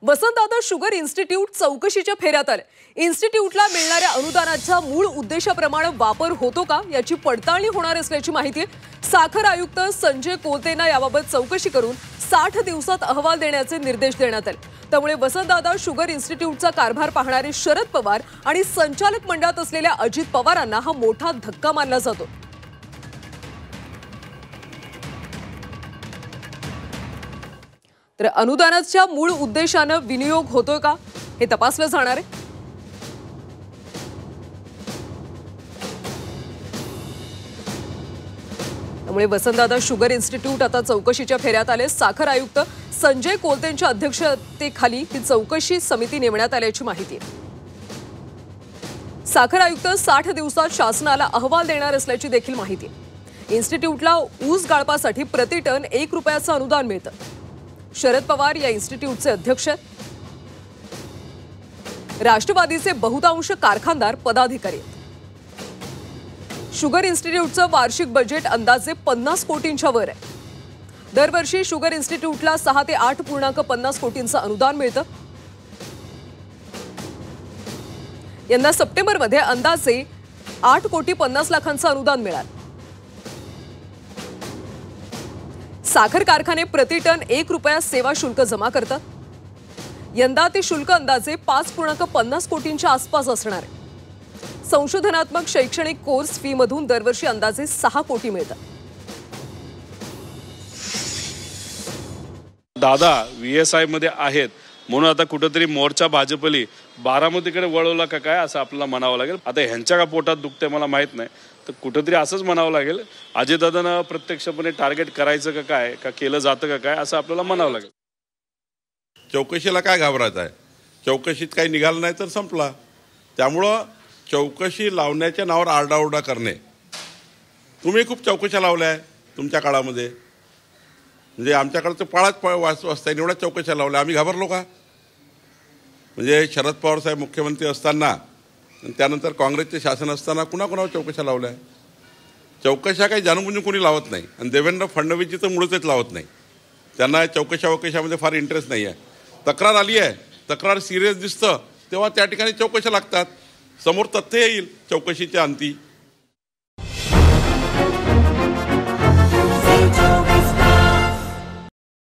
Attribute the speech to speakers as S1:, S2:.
S1: Vasantdada sugar institute चौकशीच्या फेऱ्यात आले। इन्स्टिट्यूटला मिळणाऱ्या अनुदानाचा मूळ उद्देशाप्रमाणे वापर होतो का याची पडताळणी होणार असल्याची माहिती आहे। साखर आयुक्त संजय कोलतेंना याबाबत चौकशी करून 60 दिवसात अहवाल देण्याचे निर्देश देण्यात आले। त्यामुळे वसंतदादा शुगर इन्स्टिट्यूटचा कारभार पाहणारे शरद पवार आणि संचालक मंडळात असलेल्या अजित पवारांना हा मोठा धक्का मानला जातो। तर अनुदानाच्या मूळ उद्देशाने विनियोग होतोय का हे तपासलं जाणार आहे। त्यामुळे वसंतदादा शुगर इन्स्टिट्यूट आता चौकशीच्या फेऱ्यात आले। साखर आयुक्त संजय कोलतेंच्या अध्यक्षतेखाली ही चौकशी समिती नेमण्यात आल्याची माहिती आहे। साखर आयुक्त 60 दिवसात शासनाला अहवाल देणार असल्याची देखील माहिती आहे। इन्स्टिट्यूटला ऊस गाळपासाठी प्रति टन 1 रुपयाचं अनुदान मिळतं। शरद पवार या इन्स्टिट्यूटचे अध्यक्ष आहेत। राष्ट्रवादीचे बहुतांश कारखानदार पदाधिकारी आहेत। शुगर इन्स्टिट्यूटचं वार्षिक बजेट अंदाजे 50 कोटींच्या वर आहे। दरवर्षी शुगर इन्स्टिट्यूटला 6 ते 8.50 कोटींचं अनुदान मिळतं। यंदा सप्टेंबरमध्ये अंदाजे 8.50 लाखांचं अनुदान मिळालं। साखर कारखाने प्रति टन 1 रुपया सेवा शुल्क जमा करतात। यंदा ते शुल्क अंदाजे 5.50 कोटींच्या आसपास असणार आहे। संशोधनात्मक शैक्षणिक कोर्स फी मधून दरवर्षी अंदाजे 6 कोटी मिळतात।
S2: दादा VSI मध्ये आहेत म्हणून आता कुठेतरी मोर्चा भाजपली बारामतीकडे वळवला का काय असं आपल्याला म्हणावं लागेल। आता ह्यांच्या का पोटात दुखते मला माहित नाही, तर कुठेतरी असंच म्हणावं लागेल। अजितदादांना प्रत्यक्षपणे टार्गेट करायचं का काय, का केलं जातं का काय असं आपल्याला म्हणावं लागेल।
S3: चौकशीला काय घाबरायचं आहे? चौकशीत काही निघालं नाही तर संपला। त्यामुळं चौकशी लावण्याच्या नावावर आरडाओरडा करणे, तुम्ही खूप चौकशा लावल्या आहे तुमच्या काळामध्ये, म्हणजे आमच्याकडे तर पाळाच वाचता एवढ्या चौकशा लावल्या, आम्ही घाबरलो का? म्हणजे शरद पवार साहेब मुख्यमंत्री असताना आणि त्यानंतर काँग्रेसचे शासन असताना कुणाकुणावर चौकशा लावल्या? चौकशा काही जाणूनबुजून कोणी लावत नाही आणि देवेंद्र फडणवीसजी तर मुळच लावत नाही। त्यांना चौकशामध्ये फार इंटरेस्ट नाही आहे। तक्रार आली आहे, तक्रार सिरियस दिसतं तेव्हा त्या ठिकाणी चौकशा लागतात, समोर तथ्य येईल चौकशीच्या अंती।